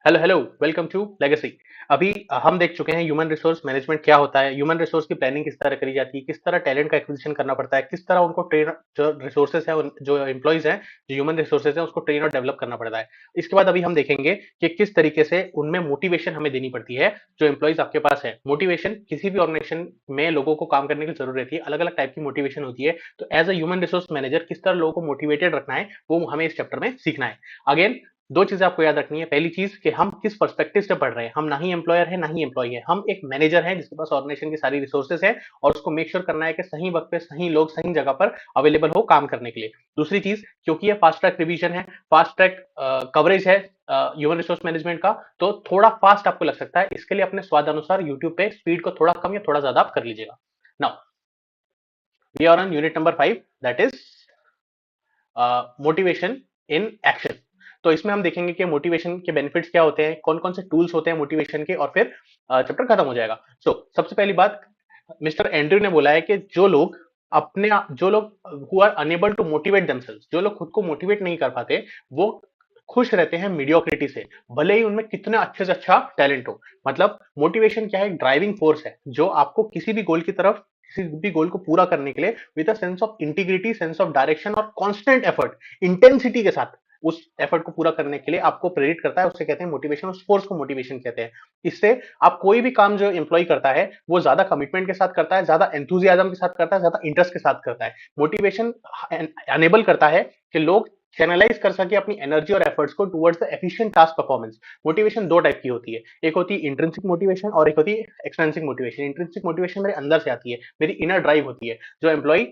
Hello hello, welcome to legacy. अभी हम देख चुके हैं ह्यूमन रिसोर्स मैनेजमेंट क्या होता है, ह्यूमन रिसोर्स की प्लानिंग किस तरह करी जाती है, किस तरह टैलेंट का एक्विजिशन करना पड़ता है, किस तरह उनको ट्रेन, जो रिसोर्सेज है, जो एम्प्लॉइज हैं, जो ह्यूमन रिसोर्सेज हैं, उसको ट्रेन और डेवलप करना पड़ता है। इसके बाद अभी हम देखेंगे कि किस तरीके से उनमें मोटिवेशन हमें देनी पड़ती है। जो एम्प्लॉइज आपके पास है, मोटिवेशन किसी भी ऑर्गेनाइजेशन में लोगों को काम करने की जरूरत रहती है, अलग अलग टाइप की मोटिवेशन होती है। तो as a human resource manager किस तरह लोगों को मोटिवेटेड रखना है, वो हमें इस चैप्टर में सीखना है। अगेन, दो चीजें आपको याद रखनी है। पहली चीज कि हम किस पर्सपेक्टिव से पढ़ रहे हैं, हम ना ही एम्प्लॉयर है ना ही एम्प्लॉय है, हम एक मैनेजर हैं जिसके पास ऑर्गेनाइजेशन की सारी रिसोर्सेज है और उसको मेक श्योर करना है कि सही वक्त पे सही लोग सही जगह पर अवेलेबल हो काम करने के लिए। दूसरी चीज, क्योंकि ये फास्ट ट्रैक रिवीजन है, फास्ट ट्रैक कवरेज है ह्यूमन रिसोर्स मैनेजमेंट का, तो थोड़ा फास्ट आपको लग सकता है। इसके लिए अपने स्वाद अनुसार यूट्यूब पे स्पीड को थोड़ा कम या थोड़ा ज्यादा आप कर लीजिएगा। Now we are on unit number 5, that is motivation in action. तो इसमें हम देखेंगे कि मोटिवेशन के बेनिफिट्स क्या होते हैं, कौन कौन से टूल्स होते हैं मोटिवेशन के, और फिर चैप्टर खत्म हो जाएगा। सबसे पहली बात, मिस्टर एंड्रयू ने बोला है कि जो लोग who are unable to motivate themselves, जो लोग खुद को मोटिवेट नहीं कर पाते, वो खुश रहते हैं मीडियोक्रिटी से, भले ही उनमें कितना अच्छे से अच्छा टैलेंट हो। मतलब मोटिवेशन क्या है? एक ड्राइविंग फोर्स है जो आपको किसी भी गोल की तरफ, किसी भी गोल को पूरा करने के लिए with a sense of integrity, sense of direction और कांस्टेंट एफर्ट, इंटेंसिटी के साथ उस एफर्ट को पूरा करने के लिए आपको प्रेरित करता है। उसे कहते हैं मोटिवेशन, उस फोर्स को मोटिवेशन कहते हैं। इससे आप कोई भी काम जो एम्प्लॉय करता है वो ज्यादा कमिटमेंट के साथ करता है, ज्यादा एंथुजियाज्म के साथ करता है, ज्यादा इंटरेस्ट के साथ करता है। मोटिवेशन अनेबल करता है कि लोग चैनलाइज कर सके अपनी एनर्जी और एफर्ट्स को towards the efficient task performance. Motivation दो टाइप की होती है, एक होती है इंट्रिंसिक मोटिवेशन और एक होती है एक्सट्रिंसिक मोटिवेशन। इंट्रिंसिक मोटिवेशन मेरे अंदर से आती है, मेरी इनर ड्राइव होती है। जो एम्प्लॉय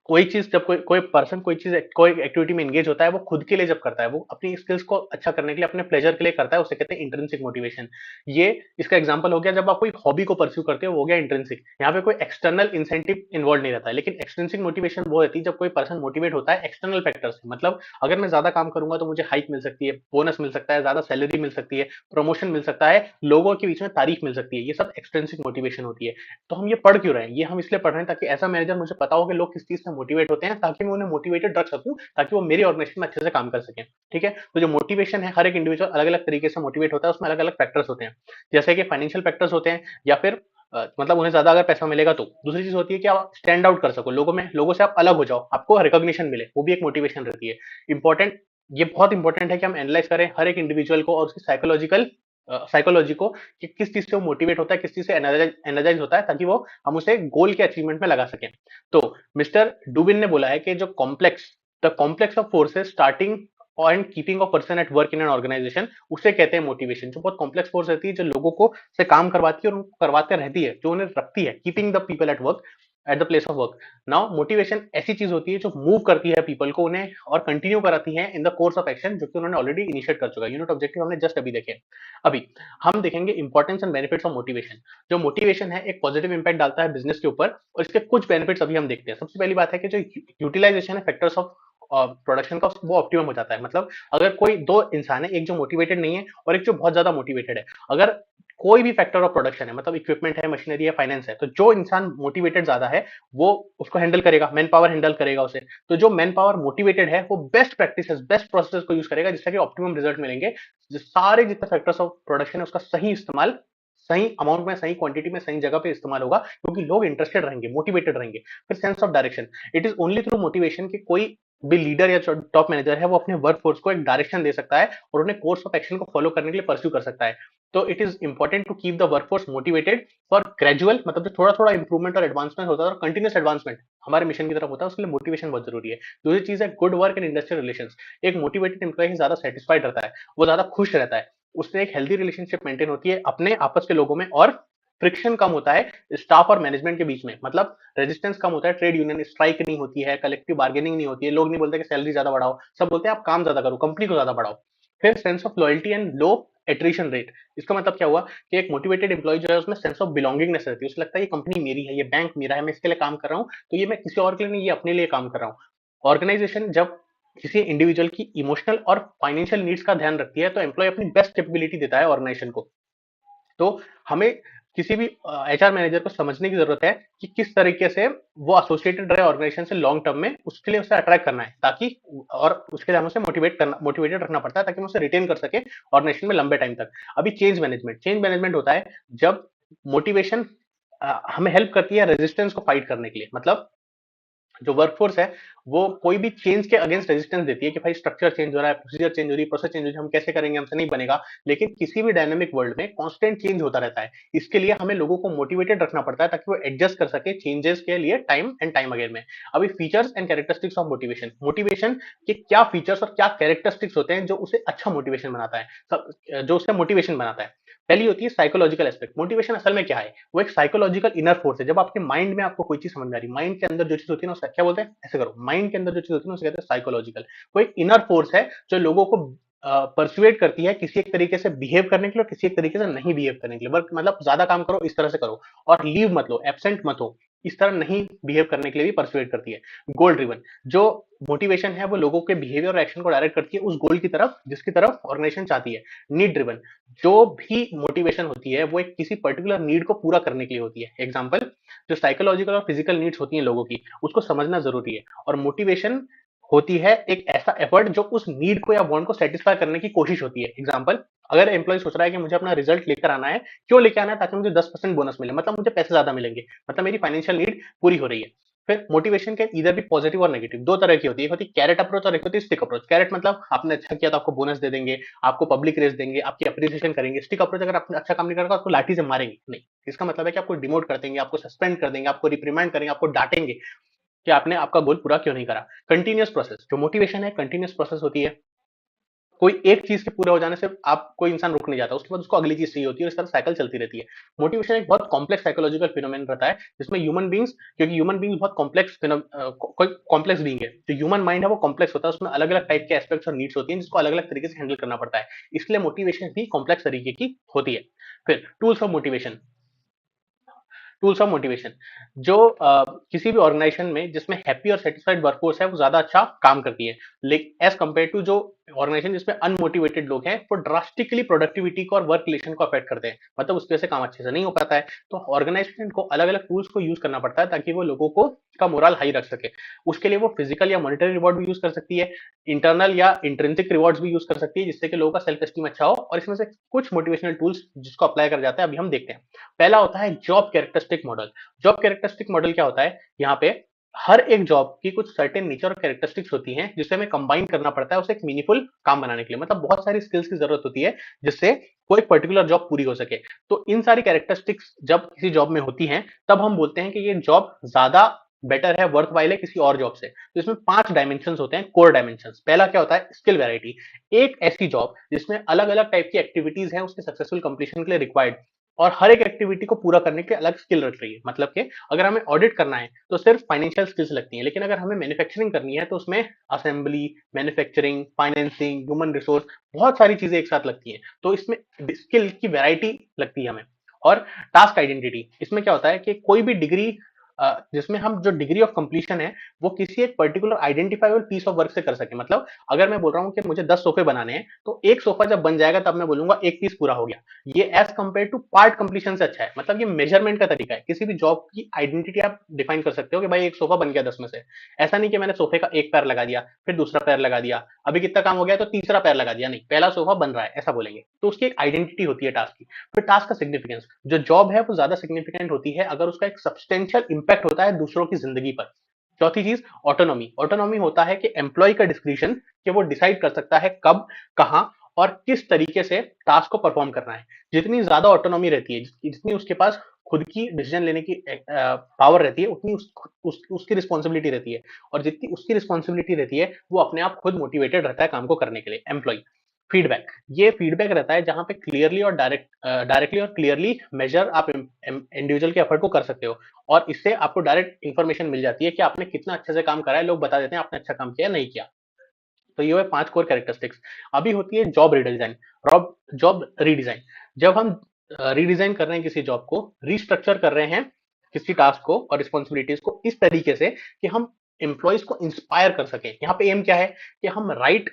कोई चीज, जब कोई कोई पर्सन कोई चीज कोई एक्टिविटी में एंगेज होता है, वो खुद के लिए जब करता है, वो अपनी स्किल्स को अच्छा करने के लिए, अपने प्लेजर के लिए करता है, उसे कहते हैं इंट्रिंसिक मोटिवेशन। ये इसका एग्जांपल हो गया, जब आप कोई हॉबी को परस्यू करते हो, वो हो गया इंट्रिंसिक। यहाँ पे कोई एक्सटर्नल इंसेंटिव इन्वॉल्व नहीं रहता है। लेकिन एक्सट्रिंसिक मोटिवेशन वो रहती है जब कोई पर्सन मोटिवेट होता है एक्सटर्नल फैक्टर से। मतलब अगर मैं ज्यादा काम करूंगा तो मुझे हाइक मिल सकती है, बोनस मिल सकता है, ज्यादा सैलरी मिल सकती है, प्रमोशन मिल सकता है, लोगों के बीच में तारीफ मिल सकती है। ये सब एक्सट्रिंसिक मोटिवेशन होती है। तो हम ये पढ़ क्यों रहे हैं? ये हम इसलिए पढ़ रहे हैं ताकि ऐसा मैनेजर मुझे पता हो कि लोग किस चीज से मोटिवेट होते हैं, ताकि मैं उन्हें मोटिवेटेड रख सकूं, ताकि वो मेरी ऑर्गेनाइजेशन में अच्छे से काम कर सकें। ठीक है? तो जो मोटिवेशन है, हर एक इंडिविजुअल अलग अलग तरीके से मोटिवेट होता है, उसमें अलग अलग फैक्टर्स होते हैं। जैसे कि फाइनेंशियल फैक्टर्स होते हैं, या फिर मतलब उन्हें ज्यादा अगर पैसा मिलेगा तो। दूसरी चीज होती है कि आप स्टैंड आउट कर सको लोगों में, लोगों से आप अलग हो जाओ, आपको रिकॉग्निशन मिले, वो भी एक मोटिवेशन रहती है। इंपॉर्टेंट, ये बहुत इंपॉर्टेंट है कि हम एनालाइज करें हर एक इंडिविजुअल को और उसकी साइकोलॉजी को, कि किस चीज से वो मोटिवेट होता है, किस चीज से एनर्जाइज होता है, ताकि वो हम उसे गोल के अचीवमेंट में लगा सकें। तो मिस्टर डुबिन ने बोला है कि जो complex, the complex of forces starting and keeping a person at work in an organization, उसे कहते हैं मोटिवेशन। जो बहुत कॉम्प्लेक्स फोर्स रहती है, जो लोगों को से काम करवाती है और उनको करवाते रहती है, जो उन्हें रखती है, keeping the people at work, at the place of work. Now motivation ऐसी चीज होती है जो मूव करती है पीपल को, उन्हें और कंटिन्यू कराती है in the course of action, जो कि उन्होंने ऑलरेडी इनिशिएट कर चुका है। यूनिट ऑब्जेक्टिव हमने जस्ट अभी देखे। अभी हम देखेंगे importance and benefits of motivation. जो मोटिवेशन है एक पॉजिटिव इंपैक्ट डालता है बिजनेस के ऊपर, और इसके कुछ बेनिफिट्स अभी हम देखते हैं। सबसे पहली बात है कि जो यूटिलाइजेशन है फैक्टर्स ऑफ प्रोडक्शन का, वो ऑप्टिमम हो जाता है। मतलब अगर कोई दो इंसान है, एक जो मोटिवेटेड नहीं है और एक जो बहुत ज्यादा मोटिवेटेड है, अगर कोई भी फैक्टर ऑफ प्रोडक्शन है, मतलब इक्विपमेंट है, मशीनरी है, फाइनेंस है, तो जो इंसान मोटिवेटेड ज्यादा है वो उसको हैंडल करेगा, मैन पावर हैंडल करेगा उसे। तो जो मैन पावर मोटिवेटेड है वो बेस्ट प्रैक्टिसेस, बेस्ट प्रोसेस को यूज करेगा, जिससे कि ऑप्टिमम रिजल्ट मिलेंगे। जो सारे जितने फैक्टर्स ऑफ प्रोडक्शन है उसका सही इस्तेमाल, सही अमाउंट में, सही क्वांटिटी में, सही जगह पे इस्तेमाल होगा, क्योंकि लोग इंटरेस्टेड रहेंगे, मोटिवेटेड रहेंगे। फिर sense of direction, it is only through motivation कि कोई भी लीडर या टॉप मैनेजर है वो अपने वर्क फोर्स को एक डायरेक्शन दे सकता है और उन्हें कोर्स ऑफ एक्शन को फॉलो करने के लिए परस्यू कर सकता है। तो it is important to keep the workforce motivated for gradual, मतलब जो थोड़ा थोड़ा इंप्रूवमेंट और एडवांसमेंट होता है और कंटिन्यूस एडवांसमेंट हमारे मिशन की तरफ होता है, उसके लिए मोटिवेशन बहुत जरूरी है। दूसरी चीज है good work and industrial relations. एक मोटिवेटेड एम्प्लॉय ज्यादा सेटिस्फाइड रहता है, वो ज्यादा खुश रहता है, उससे एक हेल्दी रिलेशनशिप मेंटेन होती है अपने आपस के लोगों में, और फ्रिक्शन कम होता है स्टाफ और मैनेजमेंट के बीच में। मतलब रेजिस्टेंस कम होता है, ट्रेड यूनियन स्ट्राइक नहीं होती है, कलेक्टिव बार्गेनिंग नहीं होती है, लोग नहीं बोलते कि सैलरी ज्यादा बढ़ाओ, सब बोलते हैं आप काम ज्यादा करो, कंपनी को ज्यादा बढ़ाओ। फिर sense of loyalty and low attrition rate. इसका मतलब क्या हुआ कि एक मोटिवेटेड एम्प्लॉय जो है उसमें सेंस ऑफ बिलोंगिंगनेस रहती है, उसे लगता है ये कंपनी मेरी है, ये बैंक मेरा है, मैं इसके लिए काम कर रहा हूँ, तो ये मैं किसी और के लिए नहीं, ये अपने लिए काम कर रहा हूँ। ऑर्गेनाइजेशन जब किसी इंडिविजुअल की इमोशनल और फाइनेंशियल नीड्स का ध्यान रखती है, तो एम्प्लॉय अपनी बेस्ट कैपेबिलिटी देता है ऑर्गेनाइजेशन को। तो हमें किसी भी एचआर मैनेजर को समझने की जरूरत है कि किस तरीके से वो एसोसिएटेड रहे ऑर्गेनाइजेशन से लॉन्ग टर्म में, उसके लिए उसे अट्रैक्ट करना है ताकि, और उसके लिए हमें उसे मोटिवेटेड रखना पड़ता है ताकि हम उसे रिटेन कर सके ऑर्गेनाइजेशन में लंबे टाइम तक। अभी चेंज मैनेजमेंट होता है जब मोटिवेशन हमें हेल्प करती है रेजिस्टेंस को फाइट करने के लिए। मतलब जो वर्कफोर्स है वो कोई भी चेंज के अगेंस्ट रेजिस्टेंस देती है कि भाई स्ट्रक्चर चेंज हो रहा है, प्रोसीजर चेंज हो रही है, प्रोसेस चेंज हो रही है, हम कैसे करेंगे, हमसे नहीं बनेगा। लेकिन किसी भी डायनामिक वर्ल्ड में कांस्टेंट चेंज होता रहता है, इसके लिए हमें लोगों को मोटिवेटेड रखना पड़ता है ताकि वो एडजस्ट कर सके चेंजेस के लिए टाइम एंड टाइम अगेन में। अभी features and characteristics of motivation, motivation के क्या फीचर्स और क्या कैरेक्टरिस्टिक्स होते हैं जो उसे अच्छा मोटिवेशन बनाता है, जो उसे मोटिवेशन बनाता है। पहली होती है साइकोलॉजिकल एस्पेक्ट। मोटिवेशन असल में क्या है, वो एक साइकोलॉजिकल इनर फोर्स है। जब आपके माइंड में आपको कोई चीज समझ में आ रही है, माइंड के अंदर जो चीज होती है ना उसे क्या बोलते हैं, ऐसे करो, माइंड के अंदर जो चीज होती है ना उसे कहते हैं साइकोलॉजिकल। वो एक इनर फोर्स है जो लोगों को परसुएट करती है किसी एक तरीके से बिहेव करने के लिए और किसी एक तरीके से नहीं बिहेव करने के लिए। वर्क मतलब ज्यादा काम करो, इस तरह से करो, और लीव मत लो, एब्सेंट मत हो, इस तरह नहीं बिहेव करने के लिए भी परसुएट करती है। गोल ड्रिवन, जो मोटिवेशन है वो लोगों के बिहेवियर और एक्शन को डायरेक्ट करती है उस गोल की तरफ जिसकी तरफ ऑर्गेनाइजेशन चाहती है। नीड ड्रिवन, जो भी मोटिवेशन होती है वो एक किसी पर्टिकुलर नीड को पूरा करने के लिए होती है। एग्जांपल, जो साइकोलॉजिकल और फिजिकल नीड्स होती हैं लोगों की, उसको समझना जरूरी है। और मोटिवेशन होती है एक ऐसा एफर्ट जो उस नीड को या वांट को सेटिस्फाई करने की कोशिश होती है। एग्जांपल, अगर एम्प्लॉय सोच रहा है कि मुझे अपना रिजल्ट लेकर आना है, क्यों लेकर आना है, ताकि मुझे 10% बोनस मिले, मतलब मुझे पैसे ज्यादा मिलेंगे, मतलब मेरी फाइनेंशियल नीड पूरी हो रही है। फिर मोटिवेशन के इधर भी पॉजिटिव और नेगेटिव दो तरह की होती है, एक होती है कैरेट अप्रोच और एक होती है स्टिक अप्रोच। कैरेट मतलब आपने अच्छा किया तो आपको बोनस दे देंगे, आपको पब्लिक रेस देंगे, आपकी अप्रिसिएशन करेंगे। स्टिक अप्रोच, अगर आपने अच्छा काम नहीं करेगा आपको लाठी से मारेंगे, नहीं, इसका मतलब है कि आपको डिमोट कर देंगे, आपको सस्पेंड कर देंगे, आपको रिप्रीमेंड करेंगे, आपको डांटेंगे कि आपने आपका गोल पूरा क्यों नहीं करा। कंटिन्यूअस प्रोसेस, जो मोटिवेशन है कंटिन्यूअस प्रोसेस होती है। कोई एक चीज के पूरा हो जाने से आप कोई इंसान रुक नहीं जाता, उसके बाद उसको अगली चीज चाहिए होती है और इस तरह साइकिल चलती रहती है। मोटिवेशन एक बहुत कॉम्प्लेक्स साइकोलॉजिकल फिनोमेन रहता है जिसमें ह्यूमन बींग्स, क्योंकि ह्यूमन बींग्स बहुत कोई कॉम्प्लेक्स बींग है, जो ह्यूमन माइंड है वो कॉम्प्लेक्स होता है, उसमें अलग अलग टाइप के एस्पेक्ट्स और नीड्स होती हैं जिसको अलग अलग तरीके से हैंडल करना पड़ता है। इसलिए मोटिवेशन भी कॉम्प्लेक्स तरीके की होती है। फिर tools of motivation, tools of motivation, जो किसी भी ऑर्गेनाइजेशन में जिसमें हैप्पी और सेटिस्फाइड वर्कफोर्स है वो ज्यादा अच्छा काम करती है, लेकिन एज कंपेयर टू जो ऑर्गेनाइजेशन जिसमें अनमोटिवेटेड लोग हैं वो ड्रास्टिकली प्रोडक्टिविटी को और वर्क रिलेशन को अफेक्ट करते हैं, मतलब उसकी वजह से काम अच्छे से नहीं हो पाता है। तो ऑर्गेनाइजेशन को अलग अलग टूल्स को यूज करना पड़ता है ताकि वो लोगों को का मोरल हाई रख सके। उसके लिए वो फिजिकल या मॉनिटरी रिवॉर्ड भी यूज कर सकती है, इंटरनल या इंट्रिंसिक रिवॉर्ड्स भी यूज कर सकती है जिससे कि लोगों का सेल्फ एस्टीम अच्छा हो। और इसमें से कुछ मोटिवेशनल टूल्स जिसको अप्लाई कर जाता है अभी हम देखते हैं। पहला होता है job characteristic model. Job characteristic model क्या होता है, यहाँ पे हर एक जॉब की कुछ सर्टेन नेचर और कैरेक्टरिस्टिक्स होती हैं जिसे हमें कंबाइन करना पड़ता है उसे एक मीनिंगफुल काम बनाने के लिए, मतलब बहुत सारी स्किल्स की जरूरत होती है जिससे कोई पर्टिकुलर जॉब पूरी हो सके। तो इन सारी कैरेक्टरिस्टिक्स जब किसी जॉब में होती हैं तब हम बोलते हैं कि ये जॉब ज्यादा बेटर है, वर्थ वाइल है किसी और जॉब से। तो इसमें 5 डायमेंशन होते हैं, कोर डायमेंशन। पहला क्या होता है, स्किल वैरायटी। एक ऐसी जॉब जिसमें अलग अलग टाइप की एक्टिविटीज हैं उसके सक्सेसफुल कंप्लीशन के लिए रिक्वायर्ड, और हर एक एक्टिविटी को पूरा करने के अलग स्किल रख रही है। मतलब कि अगर हमें ऑडिट करना है तो सिर्फ फाइनेंशियल स्किल्स लगती हैं, लेकिन अगर हमें मैन्युफैक्चरिंग करनी है तो उसमें assembly, manufacturing, financing, human resource, बहुत सारी चीजें एक साथ लगती हैं। तो इसमें स्किल की वैरायटी लगती है हमें। और टास्क आइडेंटिटी, इसमें क्या होता है कि कोई भी डिग्री, जिसमें हम जो डिग्री ऑफ कंप्लीशन है वो किसी एक particular identifiable piece of work से कर सके। मतलब अगर मैं बोल रहा हूँ कि मुझे 10 सोफे बनाने हैं तो एक सोफा जब बन जाएगा तब मैं बोलूंगा एक पीस पूरा हो गया। ये as compare to part completion से अच्छा है। मतलब ये मेजरमेंट का तरीका है, किसी भी जॉब की आइडेंटिटी आप डिफाइन कर सकते हो कि भाई एक सोफा बन गया 10 में से। ऐसा नहीं कि मैंने सोफे का एक पैर लगा दिया, फिर दूसरा पैर लगा दिया, अभी कितना काम हो गया तो तीसरा पैर लगा दिया, नहीं, पहला सोफा बन रहा है, ऐसा बोलेंगे। तो उसकी एक आइडेंटिटी होती है टास्क की। फिर टास्क का सिग्निफिकेंस, जो जॉब है वो ज्यादा सिग्निफिकेंट होती है अगर उसका एक सब्सटेंशियल इंपैक्ट होता है दूसरों की जिंदगी पर। चौथी चीज, ऑटोनॉमी। ऑटोनॉमी होता है कि एम्प्लॉय का डिस्क्रिप्शन, कि वो डिसाइड कर सकता है कब, कहां और किस तरीके से टास्क को परफॉर्म करना है। जितनी ज्यादा ऑटोनॉमी रहती है, जितनी उसके पास खुद की डिसीजन लेने की पावर रहती है, उतनी उसकी रिस्पॉन्सिबिलिटी रहती है। और जितनी उसकी रिस्पॉन्सिबिलिटी रहती है वो अपने आप खुद मोटिवेटेड रहता है काम को करने के लिए। एम्प्लॉय फीडबैक, ये फीडबैक रहता है जहां पे क्लियरली और डायरेक्टली और क्लियरली मेजर आप इंडिविजुअल के एफर्ट को कर सकते हो, और इससे आपको डायरेक्ट इंफॉर्मेशन मिल जाती है कि आपने कितना अच्छे से काम करा है, लोग बता देते हैं आपने अच्छा काम किया नहीं किया। तो ये है 5 कोर कैरेक्टरिस्टिक्स। अभी होती है जॉब रीडिजाइन। जॉब रीडिजाइन, जब हम रीडिजाइन कर रहे हैं किसी जॉब को, रीस्ट्रक्चर कर रहे हैं किसी टास्क को और रिस्पॉन्सिबिलिटीज को इस तरीके से कि हम एम्प्लॉयज को इंस्पायर कर सके। यहाँ पे एम क्या है कि हम राइट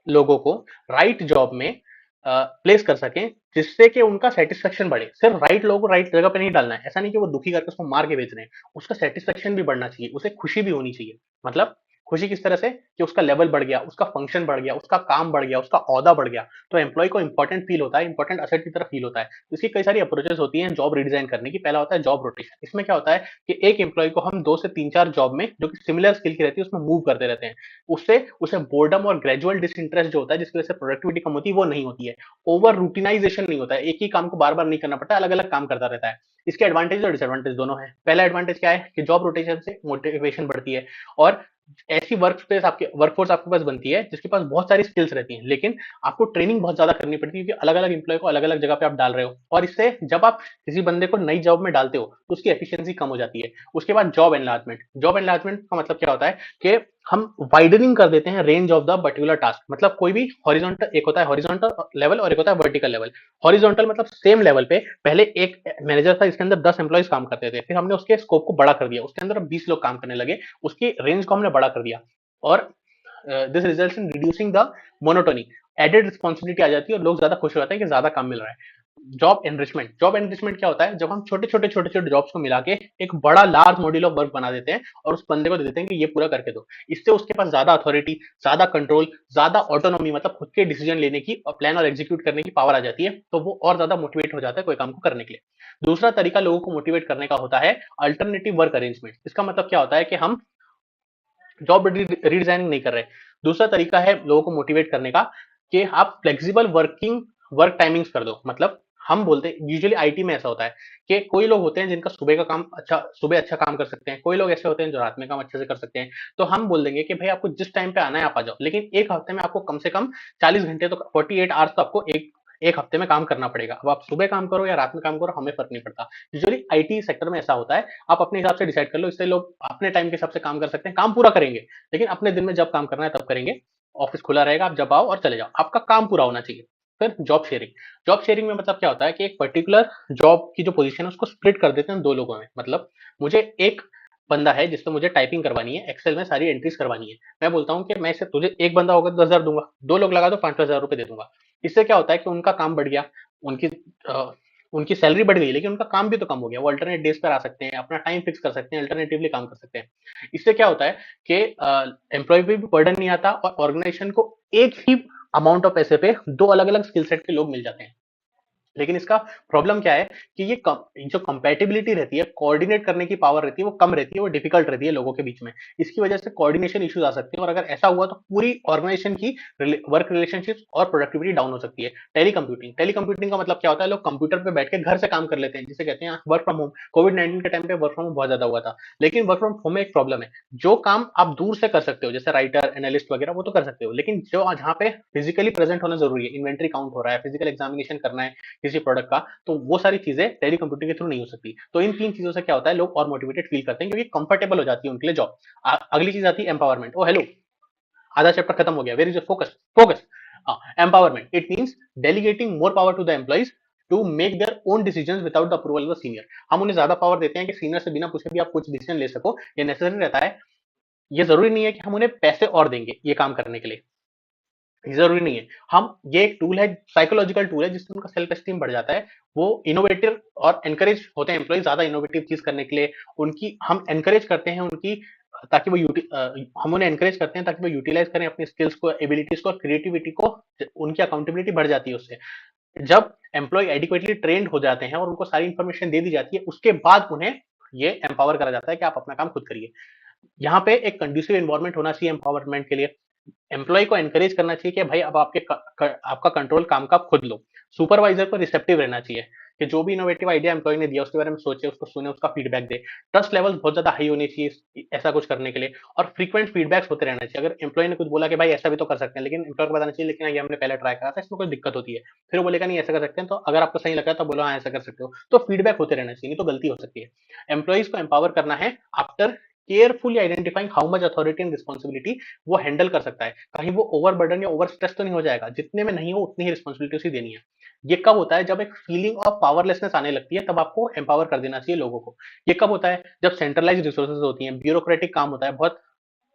लोगों को राइट जॉब में प्लेस कर सकें, जिससे कि उनका सेटिस्फेक्शन बढ़े। सिर्फ राइट लोगों को राइट जगह पे नहीं डालना है, ऐसा नहीं कि वो दुखी करके उसको मार के बेच रहे हैं, उसका सेटिस्फेक्शन भी बढ़ना चाहिए, उसे खुशी भी होनी चाहिए। मतलब खुशी किस तरह से, कि उसका लेवल बढ़ गया, उसका फंक्शन बढ़ गया, उसका काम बढ़ गया, उसका औहदा बढ़ गया, तो एम्प्लॉय को इंपॉर्टेंट फील होता है, इंपॉर्टेंट असेट की तरह फील होता है। तो इसकी कई सारी अप्रोचेस होती हैं जॉब रिडिजाइन करने की। पहला होता है जॉब रोटेशन। इसमें क्या होता है कि एक एम्प्लॉय को हम 2 से 3 4 जॉब में, जो कि सिमिलर स्किल की रहती है, उसमें मूव करते रहते हैं। उससे उसे बोर्डम और ग्रेजुअल डिसइंटरेस्ट जो होता है, जिसकी वजह से प्रोडक्टिविटी कम होती है, वो नहीं होती है। ओवर रूटिनाइजेशन नहीं होता है, एक ही काम को बार बार नहीं करना पड़ता, अलग अलग काम करता रहता है। इसके एडवांटेज और डिसएडवांटेज दोनों है। पहला एडवांटेज क्या है कि जॉब रोटेशन से मोटिवेशन बढ़ती है, और ऐसी वर्कफोर्स आपके पास बनती है जिसके पास बहुत सारी स्किल्स रहती हैं, लेकिन आपको ट्रेनिंग बहुत ज्यादा करनी पड़ती है, क्योंकि अलग अलग इंप्लॉय को अलग अलग जगह पे आप डाल रहे हो, और इससे जब आप किसी बंदे को नई जॉब में डालते हो तो उसकी एफिशिएंसी कम हो जाती है। उसके बाद जॉब एनलार्जमेंट का मतलब क्या होता है कि हम वाइडनिंग कर देते हैं range of the particular task. मतलब कोई भी हॉरिजॉन्टल, एक होता है हॉरिजॉन्टल लेवल और एक होता है वर्टिकल लेवल। हॉरिजॉन्टल मतलब सेम लेवल पे पहले एक मैनेजर था, इसके अंदर 10 एम्प्लॉइज काम करते थे, फिर हमने उसके स्कोप को बड़ा कर दिया, उसके अंदर अब 20 लोग काम करने लगे, उसकी रेंज को हमने बड़ा कर दिया, और this results in reducing the monotony. Added responsibility आ जाती है और लोग ज्यादा खुश हो जाते हैं कि ज्यादा काम मिल रहा है। जॉब एनरिचमेंट क्या होता है, जब हम छोटे छोटे जॉब्स को मिला के एक बड़ा लार्ज मॉड्यूल ऑफ वर्क बना देते हैं और उस बंदे को दे देते हैं कि ये पूरा करके दो। इससे उसके पास ज्यादा अथॉरिटी, ज्यादा कंट्रोल, ज्यादा ऑटोनॉमी, मतलब खुद के डिसीजन लेने की और प्लान और एग्जीक्यूट करने की पावर आ जाती है, तो वो और ज्यादा मोटिवेट हो जाता है कोई काम को करने के लिए। दूसरा तरीका लोगों को मोटिवेट करने का होता है अल्टरनेटिव वर्क अरेंजमेंट। इसका मतलब क्या होता है कि हम जॉब रिडिजाइनिंग नहीं कर रहे। दूसरा तरीका है लोगों को मोटिवेट करने का कि आप फ्लेक्सिबल वर्क टाइमिंग्स कर दो। मतलब हम बोलते हैं, यूजुअली आईटी में ऐसा होता है कि कोई लोग होते हैं जिनका सुबह अच्छा काम कर सकते हैं, कोई लोग ऐसे होते हैं जो रात में काम अच्छे से कर सकते हैं। तो हम बोल देंगे कि भाई आपको जिस टाइम पे आना है आप आ जाओ, लेकिन एक हफ्ते में आपको कम से कम 40 घंटे, तो 48 आवर्स तो आपको एक एक हफ्ते में काम करना पड़ेगा। अब आप सुबह काम करो या रात में काम करो, हमें फर्क नहीं पड़ता। यूजुअली आईटी सेक्टर में ऐसा होता है। आप अपने हिसाब से डिसाइड कर लो, इससे लोग अपने टाइम के हिसाब से काम कर सकते हैं, काम पूरा करेंगे, लेकिन अपने दिन में जब काम करना है तब करेंगे। ऑफिस खुला रहेगा, आप जब आओ और चले जाओ, आपका काम पूरा होना चाहिए। फिर जॉब शेयरिंग में मतलब क्या होता है कि एक पर्टिकुलर जॉब की जो पोजीशन है उसको स्प्लिट कर देते हैं 2 लोगों में। मतलब मुझे एक बंदा है जिससे मुझे टाइपिंग करवानी है, एक्सेल में सारी एंट्रीज करवानी है। मैं बोलता हूँ कि मैं इसे, तुझे एक बंदा होगा तो 10,000 दूंगा, 2 लोग लगा दो 5,000 रुपए दे दूंगा। इससे क्या होता है कि उनका काम बढ़ गया, उनकी अ, उनकी सैलरी बढ़ गई, लेकिन उनका काम भी तो कम हो गया। वो अल्टरनेट डेज पर आ सकते हैं, अपना टाइम फिक्स कर सकते हैं, अल्टरनेटिवली काम कर सकते हैं। इससे क्या होता है कि एम्प्लॉय पे भी बर्डन नहीं आता, और ऑर्गेनाइजेशन को एक ही अमाउंट ऑफ पैसे पे 2 अलग अलग स्किल सेट के लोग मिल जाते हैं। लेकिन इसका प्रॉब्लम क्या है कि जो कंपैटिबिलिटी रहती है, कोऑर्डिनेट करने की पावर रहती है, वो कम रहती है, वो डिफिकल्ट रहती है लोगों के बीच में। इसकी वजह से कोऑर्डिनेशन इश्यूज आ सकते हैं, और अगर ऐसा हुआ तो पूरी ऑर्गेनाइजेशन की वर्क रिलेशनशिप और प्रोडक्टिविटी डाउन हो सकती है। टेलीकंप्यूटिंग का मतलब क्या होता है, लोग कंप्यूटर पे बैठ के घर से काम कर लेते हैं, जिसे कहते हैं वर्क फ्रॉम होम। कोविड 19 के टाइम पे वर्क फ्रॉम होम बहुत ज्यादा हुआ था। लेकिन वर्क फ्रॉम होम में एक प्रॉब्लम है, जो काम आप दूर से कर सकते हो, जैसे राइटर, एनालिस्ट वगैरह, वो तो कर सकते हो, लेकिन जो जहाँ पे फिजिकली प्रेजेंट होना जरूरी है, इन्वेंट्री काउंट हो रहा है, फिजिकल एग्जामिनेशन करना है किसी प्रोडक्ट का, तो वो सारी चीजें टेली कंप्यूटिंग के थ्रू नहीं हो सकती। तो इन 3 चीजों से क्या होता है, लोग और मोटिवेटेड फील करते हैं, क्योंकि कंफर्टेबल हो जाती है उनके लिए जॉब। अगली चीज आती है एम्पावरमेंट। ओ हेलो, आधा चैप्टर खत्म हो गया। Where is your focus? Focus. Empowerment it means delegating more power to the employees to make their own decisions without the approval of the senior. हम उन्हें ज्यादा पावर देते हैं कि सीनियर से बिना पूछे भी आप कुछ डिसीजन ले सको। ये नेसेसरी रहता है। ये जरूरी नहीं है कि हम उन्हें पैसे और देंगे ये काम करने के लिए, जरूरी नहीं है। हम, ये एक टूल है, साइकोलॉजिकल टूल है, जिससे उनका सेल्फ एस्टीम बढ़ जाता है। वो इनोवेटिव और एनकरेज होते हैं एम्प्लॉय ज्यादा इनोवेटिव चीज करने के लिए। उनकी हम एनकरेज करते हैं उनकी, ताकि हम उन्हें एनकरेज करते हैं ताकि वो यूटिलाइज करें अपनी स्किल्स को, एबिलिटीज को, क्रिएटिविटी को। उनकी अकाउंटेबिलिटी बढ़ जाती है उससे। जब एम्प्लॉय एडिक्वेटली ट्रेंड हो जाते हैं और उनको सारी इंफॉर्मेशन दे दी जाती है, उसके बाद उन्हें ये एम्पावर करा जाता है कि आप अपना काम खुद करिए। यहाँ पे एक कंड्यूसिव एनवायरनमेंट होना चाहिए एम्पावरमेंट के लिए। एम्प्लॉय को एनकरेज करना चाहिए कि भाई अब आपका कंट्रोल काम का आप खुद लो। सुपरवाइजर को रिसेप्टिव रहना चाहिए कि जो भी इनोवेटिव आइडिया एम्प्लॉय ने दिया उसके बारे में सोचे, उसको सुने, उसका फीडबैक दे। ट्रस्ट लेवल बहुत ज्यादा हाई होनी चाहिए ऐसा कुछ करने के लिए, और फ्रीक्वेंट फीडबैक्स होते रहना चाहिए। अगर एम्प्लॉय ने कुछ बोला कि भाई ऐसा भी तो कर सकते हैं, लेकिन एम्प्लॉय को बताना चाहिए लेकिन ये हमने पहले ट्राई करा था, इसमें कोई दिक्कत होती है। फिर वो बोलेगा नहीं ऐसा कर सकते हैं, तो अगर आपको सही लगा तो बोलो हाँ ऐसा कर सकते हो। तो फीडबैक होते रहना चाहिए, नहीं तो गलती हो सकती है। एम्प्लॉइज को एम्पावर करना है after carefully identifying how much authority and responsibility वो हैंडल कर सकता है। कहीं वो ओवरबर्डन या ओवर स्ट्रेस तो नहीं हो जाएगा, जितने में नहीं हो उतनी ही रिस्पॉन्सिबिलिटी उसे देनी है। ये कब होता है, जब एक फीलिंग ऑफ पावरलेसनेस आने लगती है, तब आपको एम्पावर कर देना चाहिए लोगों को। ये कब होता है, जब सेंट्रलाइज रिसोर्सेज होती हैं, ब्यूरोक्रेटिक काम होता है, बहुत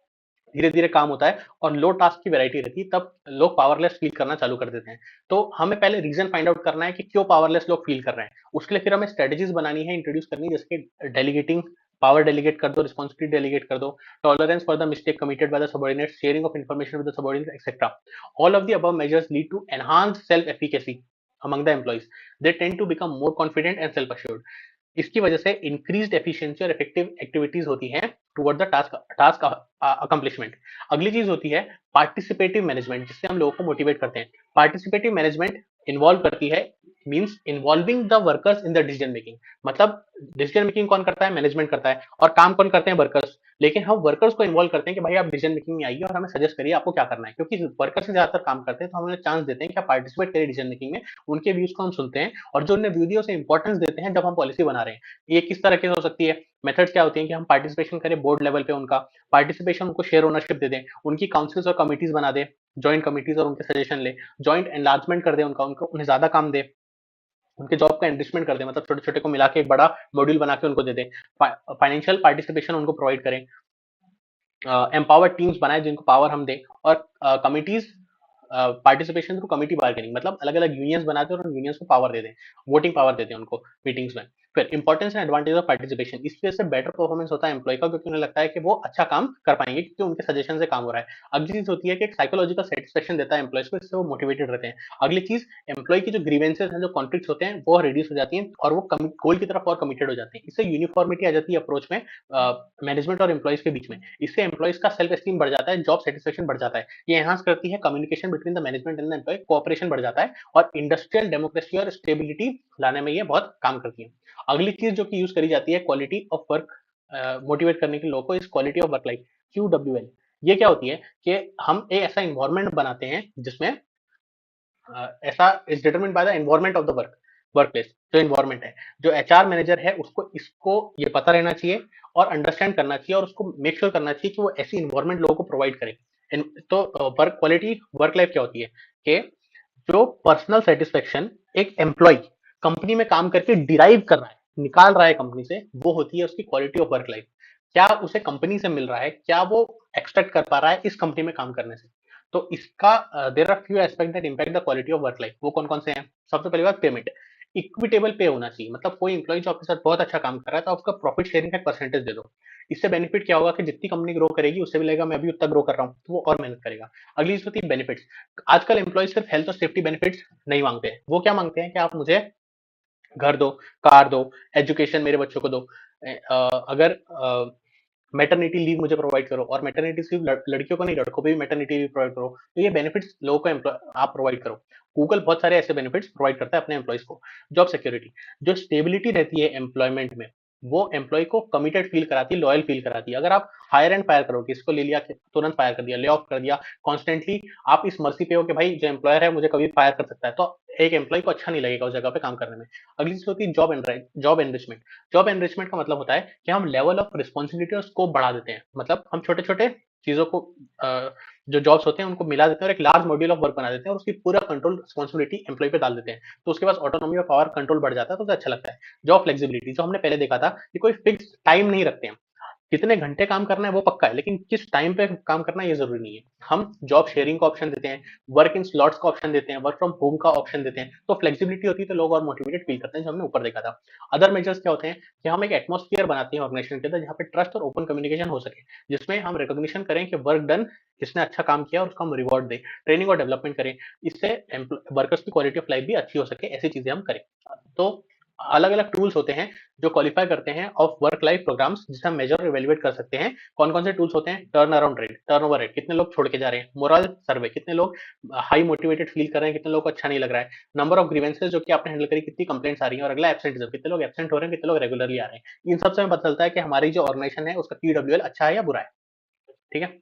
धीरे धीरे काम होता है और लो टास्क की वैरायटी रहती है, तब लोग पावरलेस फील करना चालू कर देते हैं। तो हमें पहले रीजन फाइंड आउट करना है कि क्यों पावरलेस लोग फील कर रहे हैं। उसके लिए फिर हमें स्ट्रेटेजीज बनानी है, इंट्रोड्यूस करनी है, जैसे कि डेलीगेटिंग, पावर डेलीगेट कर दो, रिस्पॉन्सिबिलिटी डेलीगेट कर दो, tolerance for the mistake committed by the subordinate, sharing of information with the subordinate, etcetera. All of the above measures lead to enhance self efficacy among the employees. They tend to become more confident and self assured. इसकी वजह से increased efficiency और effective activities होती हैं toward the task task accomplishment. अगली चीज होती है पार्टिसिपेटिव मैनेजमेंट, जिससे हम लोगों को मोटिवेट करते हैं। पार्टिसिपेटिव मैनेजमेंट इन्वॉल्व करती है, means involving the workers in the decision making. मतलब डिसीजन मेकिंग कौन करता है? मैनेजमेंट करता है, और काम कौन करते हैं? वर्कर्स। लेकिन हम वर्कर्स को इन्वॉल्व करते हैं कि भाई आप डिसीजन मेकिंग में आइए और हमें सजेस्ट करिए आपको क्या करना है, क्योंकि वर्कर्स से ज्यादातर काम करते हैं, तो हम उन्हें चांस देते हैं कि आप पार्टिसिपेट करिए डिसीजन मेकिंग में। उनके व्यूज को हम सुनते हैं, और जो उन्हें वीडियो से इंपॉर्टेंस देते हैं जब हम पॉलिसी बना रहे हैं। ये किस तरह की हो सकती है? मेथड्स क्या होती हैं कि हम पार्टिसिपेशन करें बोर्ड लेवल पे, उनका पार्टिसिपेशन, उनको शेयर ओनरशिप दे दें, उनकी काउंसिल्स और कमिटीज बना दें, जॉइंट कमिटीज, और उनके सजेशन ले, जॉइंट एनलार्जमेंट कर दें उनका, उनको उन्हें ज्यादा काम दे, उनके जॉब का एनरिचमेंट कर दें, मतलब छोटे छोटे को मिला के एक बड़ा मॉड्यूल बना के उनको दे दें, फाइनेंशियल पार्टिसिपेशन उनको प्रोवाइड करें, एम्पावर टीम्स बनाए जिनको पावर हम दें, और committees participation through committee bargaining, मतलब अलग अलग यूनियंस बनाते हैं और यूनियंस को पावर दे दें, वोटिंग पावर देते हैं उनको मीटिंग्स में। फिर importance and advantage of participation, इस वजह से बेटर परफॉर्मेंस होता है एम्प्लॉय का, क्योंकि उन्हें लगता है कि वो अच्छा काम कर पाएंगे क्योंकि उनके सजेशन से काम हो रहा है। अगली चीज होती है कि एक साइकोलॉजिकल सेटिस्फेक्शन देता है एम्प्लॉयज को, इससे वो मोटिवेटेड रहते हैं। अगली चीज, एम्प्लॉय की जो ग्रीवेंसेस हैं, जो कॉन्फ्लिक्ट होते हैं, वो रिड्यूस हो जाती हैं और वो गोल की तरफ और कमिटेड हो जाते हैं। इससे यूनिफॉर्मिटी आ जाती है अप्रोच में मैनेजमेंट और एम्प्लॉयज के बीच में। इससे एम्प्लॉयज का सेल्फ एस्टीम बढ़ जाता है, जॉब सेटिस्फेक्शन बढ़ जाता है। ये एनहांस करती है communication between the management and the employee, cooperation बढ़ जाता है, और इंडस्ट्रियल डेमोक्रेसी और स्टेबिलिटी लाने में ये बहुत काम करती है। अगली चीज जो कि यूज करी जाती है क्वालिटी ऑफ वर्क मोटिवेट करने के लोगों को, इस quality of work life, QWL। ये क्या होती है कि हम एक ऐसा इन्वायरमेंट बनाते हैं जिसमें ऐसा is determined by the environment of the work place. जो इन्वायरमेट है, जो HR मैनेजर है, उसको इसको ये पता रहना चाहिए और अंडरस्टैंड करना चाहिए, और उसको मेक श्योर करना चाहिए कि वो ऐसी इन्वायरमेंट लोगों को प्रोवाइड करे। तो वर्क क्वालिटी वर्क लाइफ क्या होती है कि जो पर्सनल सेटिस्फेक्शन एक एम्प्लॉय कंपनी में काम करके डिराइव कर रहा है, निकाल रहा है कंपनी से, वो होती है उसकी क्वालिटी ऑफ वर्क लाइफ। क्या उसे कंपनी से मिल रहा है, क्या वो एक्सट्रैक्ट कर पा रहा है इस कंपनी में काम करने से। तो इसका there are few aspect that impact the quality of work life. वो कौन कौन से हैं? सबसे पहली बात, पेमेंट। इक्विटेबल पे होना चाहिए, मतलब कोई इंप्लॉय जो आपके साथ बहुत अच्छा काम कर रहा है, तो उसका प्रॉफिट शेयरिंग का एक परसेंटेज दे दो। इससे बेनिफिट क्या होगा कि जितनी कंपनी ग्रो करेगी उससे भी लगेगा मैं भी उतना ग्रो कर रहा हूँ, तो वो और मेहनत करेगा। अगली चीज होती है बेनिफिट्स। आजकल एम्प्लॉय सिर्फ हेल्थ और सेफ्टी बेनिफिट्स नहीं मांगते हैं, वो क्या मांगते हैं कि आप मुझे घर दो, कार दो, एजुकेशन मेरे बच्चों को दो, अगर मैटरनिटी लीव मुझे प्रोवाइड करो, और मैटरनिटी लीव लड़कियों को नहीं, लड़कों पे भी मैटरनिटी लीव प्रोवाइड करो। तो ये बेनिफिट्स लोगों को आप प्रोवाइड करो। गूगल बहुत सारे ऐसे बेनिफिट्स प्रोवाइड करता है अपने एम्प्लॉयज को। जॉब सिक्योरिटी, जो स्टेबिलिटी रहती है एम्प्लॉयमेंट में, वो एम्प्लॉय को कमिटेड फील कराती है, लॉयल फील कराती है। अगर आप हायर एंड फायर करो, किसको ले लिया तुरंत फायर कर दिया, ले ऑफ कर दिया कॉन्स्टेंटली, आप इस मर्जी पे हो कि भाई जो एम्प्लॉयर है मुझे कभी फायर कर सकता है, तो एक एम्प्लॉय को अच्छा नहीं लगेगा उस जगह पे काम करने में। अगली चीज होती है जॉब एनरिचमेंट। जॉब एनरिचमेंट का मतलब होता है कि हम लेवल ऑफ रिस्पॉन्सिबिलिटी और स्कोप बढ़ा देते हैं, मतलब हम छोटे छोटे चीजों को जो जॉब्स होते हैं उनको मिला देते हैं और एक लार्ज मॉड्यूल ऑफ वर्क बना देते हैं, और उसकी पूरा कंट्रोल रिस्पॉन्सिबिलिटी एम्प्लॉय पे डाल देते हैं। तो उसके पास ऑटोनॉमी और पावर कंट्रोल बढ़ जाता है, तो उसे अच्छा लगता है। जॉब फ्लेक्सिबिलिटी, जो हमने पहले देखा था कि कोई फिक्स टाइम नहीं रखते हैं, कितने घंटे काम करना है वो पक्का है, लेकिन किस टाइम पे काम करना है ये जरूरी नहीं है। हम जॉब शेयरिंग का ऑप्शन देते हैं, वर्क इन स्लॉट्स का ऑप्शन देते हैं, वर्क फ्रॉम होम का ऑप्शन देते हैं, तो फ्लेक्सिबिलिटी होती है, तो लोग और मोटिवेटेड फील करते हैं, जो हमने ऊपर देखा था। अदर मेजर्स क्या होते हैं कि हम एक एटमोस्फियर बनाते हैं ऑर्गेनाइजेशन के अंदर जहाँ पे ट्रस्ट और ओपन कम्युनिकेशन हो सके, जिसमें हम रिकॉग्निशन करें कि वर्क डन, जिसने अच्छा काम किया और उसका हम रिवॉर्ड दें, ट्रेनिंग और डेवलपमेंट करें, इससे वर्कर्स की क्वालिटी ऑफ लाइफ भी अच्छी हो सके, ऐसी चीजें हम करें। तो अलग अलग टूल्स होते हैं जो क्वालिफाई करते हैं ऑफ वर्क लाइफ प्रोग्राम्स, जिसे हम मेजर और इवेल्युएट कर सकते हैं। कौन कौन से टूल्स होते हैं? Turn around rate, turnover rate, कितने लोग छोड़ के जा रहे हैं, मोरल सर्वे, कितने लोग हाई मोटिवेटेड फील कर रहे हैं, कितने लोग को अच्छा नहीं लग रहा है, नंबर ऑफ ग्रीवेंसेस जो कि आपने हैंडल करी, कितनी कंप्लेंट्स आ रही हैं, और अगला एब्सेंटिज्म, कितने लोग एब्सेंट हो रहे हैं, कितने लोग रेगुलरली आ रहे हैं। इन सबसे हमें पता चलता है कि हमारी जो ऑर्गेनाइजेशन है उसका QWL अच्छा है या बुरा है। ठीक है।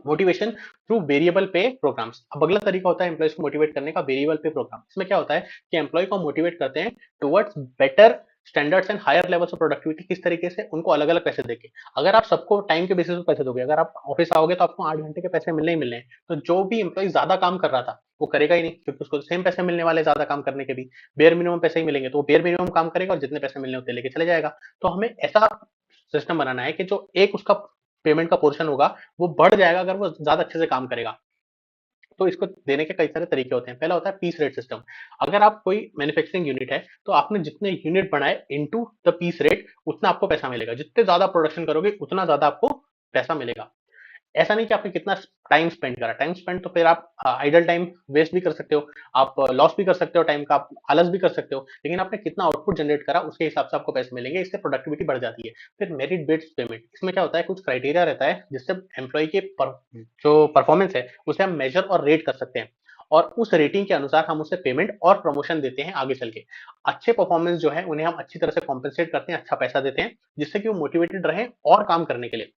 मोटिवेशन थ्रू वेरिएबल पे प्रोग्राम्स। अब अगला तरीका होता है एम्प्लॉयज को मोटिवेट करने का, वेरिएबल पे प्रोग्राम। इसमें क्या होता है कि एम्प्लॉय को मोटिवेट करते हैं towards better standards and higher levels of productivity. किस तरीके से? उनको अलग अलग पैसे देके। अगर आप सबको टाइम के बेसिस पे पैसे दोगे, अगर आप ऑफिस आओगे तो आपको 8 घंटे के पैसे मिलने ही मिलने हैं, तो जो भी एम्प्लॉय ज्यादा काम कर रहा था वो करेगा ही नहीं, क्योंकि उसको सेम पैसे मिलने वाले ज्यादा काम करने के भी, बेयर मिनिमम पैसे ही मिलेंगे, तो वो बेयर मिनिमम काम करेगा और जितने पैसे मिलने होते लेके चले जाएगा। तो हमें ऐसा सिस्टम बनाना है कि जो एक उसका पेमेंट का पोर्शन होगा वो बढ़ जाएगा अगर वो ज्यादा अच्छे से काम करेगा। तो इसको देने के कई सारे तरीके होते हैं। पहला होता है पीस रेट सिस्टम। अगर आप कोई मैन्युफैक्चरिंग यूनिट है तो आपने जितने यूनिट बनाए इनटू द पीस रेट उतना आपको पैसा मिलेगा। जितने ज्यादा प्रोडक्शन करोगे उतना ज्यादा आपको पैसा मिलेगा। ऐसा नहीं कि आपने कितना टाइम स्पेंड करा। टाइम स्पेंड तो फिर आप आइडल टाइम वेस्ट भी कर सकते हो, आप लॉस भी कर सकते हो टाइम का, आप आलस भी कर सकते हो, लेकिन आपने कितना आउटपुट जनरेट करा उसके हिसाब से आपको पैसे मिलेंगे। इससे प्रोडक्टिविटी बढ़ जाती है। फिर मेरिट बेस्ड पेमेंट, इसमें क्या होता है कुछ क्राइटेरिया रहता है जिससे एम्प्लॉय के जो परफॉर्मेंस है उसे हम मेजर और रेट कर सकते हैं और उस रेटिंग के अनुसार हम उसे पेमेंट और प्रमोशन देते हैं आगे चल के। अच्छे परफॉर्मेंस जो है उन्हें हम अच्छी तरह से कॉम्पेंसेट करते हैं, अच्छा पैसा देते हैं जिससे कि वो मोटिवेटेड रहे और काम करने के लिए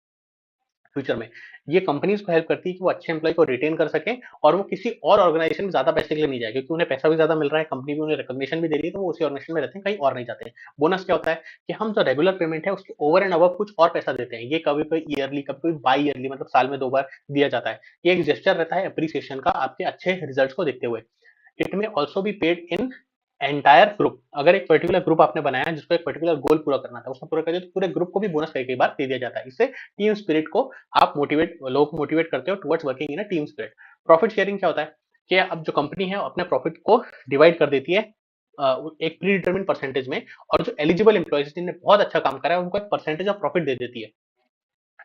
फ्यूचर में। ये कंपनीज को हेल्प करती है कि वो अच्छे एम्प्लॉय को रिटेन कर सकें और वो किसी और ऑर्गेनाइजेशन में ज्यादा पैसे के लिए नहीं जाए, क्योंकि उन्हें पैसा भी ज्यादा मिल रहा है, कंपनी भी उन्हें रिकॉग्निशन भी दे रही है, तो वो उसी ऑर्गेनाइजेशन में रहते हैं, कहीं और नहीं जाते हैं। बोनस क्या होता है कि हम जो रेगुलर पेमेंट है उसके ओवर एंड अबव कुछ और पैसा देते हैं। ये कभी कोई ईयरली, कभी कोई बाई ईयरली, मतलब साल में 2 बार दिया जाता है। ये एक जेस्चर रहता है अप्रिसिएशन का आपके अच्छे रिजल्ट को देखते हुए। इट में also be paid in entire group. अगर एक पर्टिकुलर ग्रुप आपने बनाया है जिसको एक पर्टिकुलर गोल पूरा करना था, उसने पूरा कर दिया तो पूरे ग्रुप को भी बोनस कई कई बार दे दिया जाता है। इससे टीम स्पिरिट को आप लोगों को मोटिवेट करते हो towards working in a team spirit. Profit sharing क्या होता है कि अब जो कंपनी है अपने प्रॉफिट को डिवाइड कर देती है एक प्री डिटर्मिन परसेंटेज में, और जो एलिजिबल एम्प्लॉयज जिन्होंने बहुत अच्छा काम करा है उनको एक परसेंटेज ऑफ प्रॉफिट दे देती है।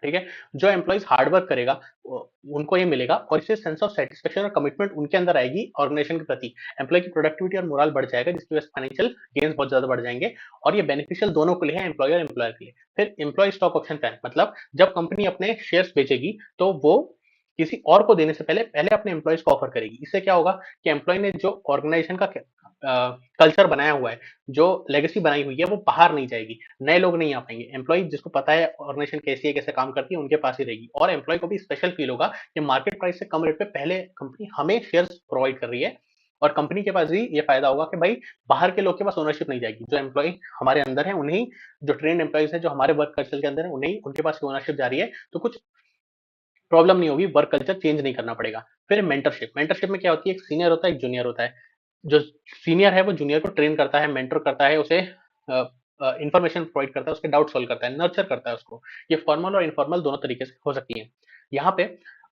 ठीक है, जो एम्प्लॉइज हार्ड वर्क करेगा उनको ये मिलेगा और इससे सेंस ऑफ सेटिस्फेक्शन और कमिटमेंट उनके अंदर आएगी ऑर्गेनाइजेशन के प्रति। एम्प्लॉय की प्रोडक्टिविटी और मोरल बढ़ जाएगा जिसकी वजह से फाइनेंशियल गेन्स बहुत ज्यादा बढ़ जाएंगे और ये बेनिफिशियल दोनों के लिए है, एम्प्लॉय और एम्प्लॉयर के लिए। फिर एम्प्लॉय स्टॉक ऑप्शन प्लान, मतलब जब कंपनी अपने शेयर्स बेचेगी तो वो किसी और को देने से पहले पहले अपने एम्प्लॉयज को ऑफर करेगी। इससे क्या होगा कि एम्प्लॉय ने जो ऑर्गेनाइजेशन का कल्चर बनाया हुआ है, जो लेगेसी बनाई हुई है, वो बाहर नहीं जाएगी, नए लोग नहीं आ पाएंगे। एम्प्लॉय जिसको पता है ऑर्गेनाइजेशन कैसी है, कैसे काम करती है, उनके पास ही रहेगी और एम्प्लॉय को भी स्पेशल फील होगा कि मार्केट प्राइस से कम रेट पे पहले कंपनी हमें शेयर्स प्रोवाइड कर रही है। और कंपनी के पास भी ये फायदा होगा कि भाई बाहर के लोग के पास ओनरशिप नहीं जाएगी, जो एम्प्लॉय हमारे अंदर है उन्हीं, जो ट्रेंड एम्प्लॉयज है जो हमारे वर्क कल्चर के अंदर है उन्हीं, उनके पास ओनरशिप जा रही है, तो कुछ प्रॉब्लम नहीं होगी, वर्क कल्चर चेंज नहीं करना पड़ेगा। फिर मेंटरशिप, मेंटरशिप में क्या होती है एक सीनियर होता है एक जूनियर होता है। जो सीनियर है वो जूनियर को ट्रेन करता है, मेंटर करता है, उसे इंफॉर्मेशन प्रोवाइड करता है, उसके डाउट सॉल्व करता है, नर्चर करता है उसको। ये फॉर्मल और इनफॉर्मल दोनों तरीके से हो सकती है। यहाँ पे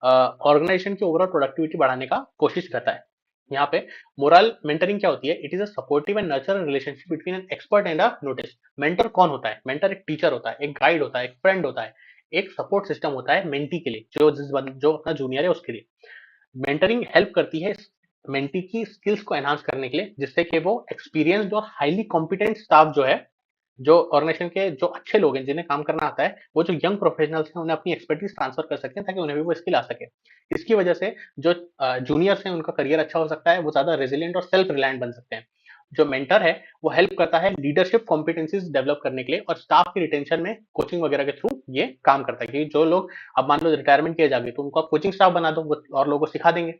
ऑर्गेनाइजेशन की ओवरऑल प्रोडक्टिविटी बढ़ाने का कोशिश करता है। यहाँ पे मोरल मेंटरिंग क्या होती है, it is a supportive and nurture relationship between an expert and a notice. Mentor कौन होता है? मेंटर एक टीचर होता है, एक गाइड होता है, एक फ्रेंड होता है, एक सपोर्ट सिस्टम होता है मेंटी के लिए, जो अपना जूनियर है उसके लिए। मेंटरिंग हेल्प करती है मेंटी की स्किल्स को एनहांस करने के लिए, जिससे कि वो एक्सपीरियंस्ड और हाईली कॉम्पिटेंट स्टाफ जो है, जो ऑर्गेनाइजेशन के जो अच्छे लोग हैं जिन्हें काम करना आता है, वो जो यंग प्रोफेशनल्स हैं उन्हें अपनी एक्सपर्टीज ट्रांसफर कर सकते हैं ताकि उन्हें भी वो स्किल आ सके। इसकी वजह से जो जूनियर्स हैं उनका करियर अच्छा हो सकता है, वो ज्यादा रेजिलियंट और सेल्फ रिलायंट बन सकते हैं। जो मेंटर है वो हेल्प करता है लीडरशिप कॉम्पिटेंसीज डेवलप करने के लिए और स्टाफ की रिटेंशन में कोचिंग वगैरह के थ्रू ये काम करता है। क्योंकि जो लोग अब मान लो रिटायरमेंट किए जाएंगे तो उनको आप कोचिंग स्टाफ बना दो, वो और लोगों को सिखा देंगे।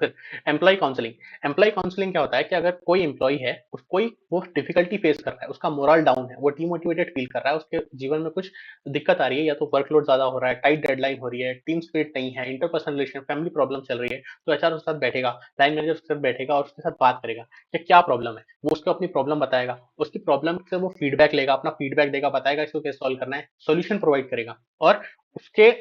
फिर एम्प्लॉय काउंसलिंग, एम्प्लॉय काउंसलिंग क्या होता है कि अगर कोई एम्प्लॉय है, कोई वो डिफिकल्टी फेस कर रहा है, उसका मोरल डाउन है, वो डिमोटिवेटेड फील कर रहा है, उसके जीवन में कुछ दिक्कत आ रही है, या तो वर्कलोड ज्यादा हो रहा है, टाइट डेडलाइन हो रही है, टीम स्पिरिट नहीं है, इंटरपर्सनल रिलेशन, फैमिली प्रॉब्लम चल रही है, तो एचआर उसके साथ बैठेगा, लाइन मैनेजर उसके साथ बैठेगा और उसके साथ बात करेगा कि क्या प्रॉब्लम है। वो उसको अपनी प्रॉब्लम बताएगा, उसकी प्रॉब्लम से वो फीडबैक लेगा, अपना फीडबैक देगा, बताएगा इसको कैसे सॉल्व करना है, सोल्यूशन प्रोवाइड करेगा और उसके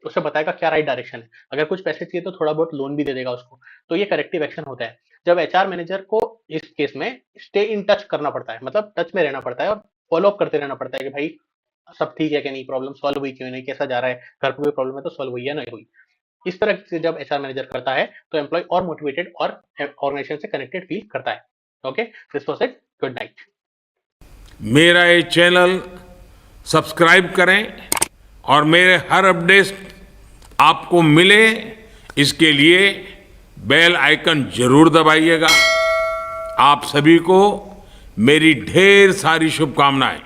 उसे बताएगा क्या राइट डायरेक्शन है। अगर कुछ पैसे चाहिए तो थोड़ा बहुत लोन भी दे देगा उसको। तो ये करेक्टिव एक्शन होता है। जब एचआर मैनेजर को इस केस में स्टे इन टच करना पड़ता है, मतलब टच में रहना पड़ता है और फॉलो अप करते रहना पड़ता है कि भाई सब ठीक है कि नहीं, प्रॉब्लम सॉल्व हुई क्यों नहीं, कैसा जा रहा है, घर पे कोई प्रॉब्लम है तो सॉल्व हुई या नहीं हुई। इस तरह से जब एचआर मैनेजर करता है तो एम्प्लॉय और मोटिवेटेड और ऑर्गेनाइजेशन से कनेक्टेड फील करता है। Okay, this was it, good night. मेरा ये चैनल सब्सक्राइब करें और मेरे हर अपडेट आपको मिले, इसके लिए बेल आइकन जरूर दबाइएगा। आप सभी को मेरी ढेर सारी शुभकामनाएं।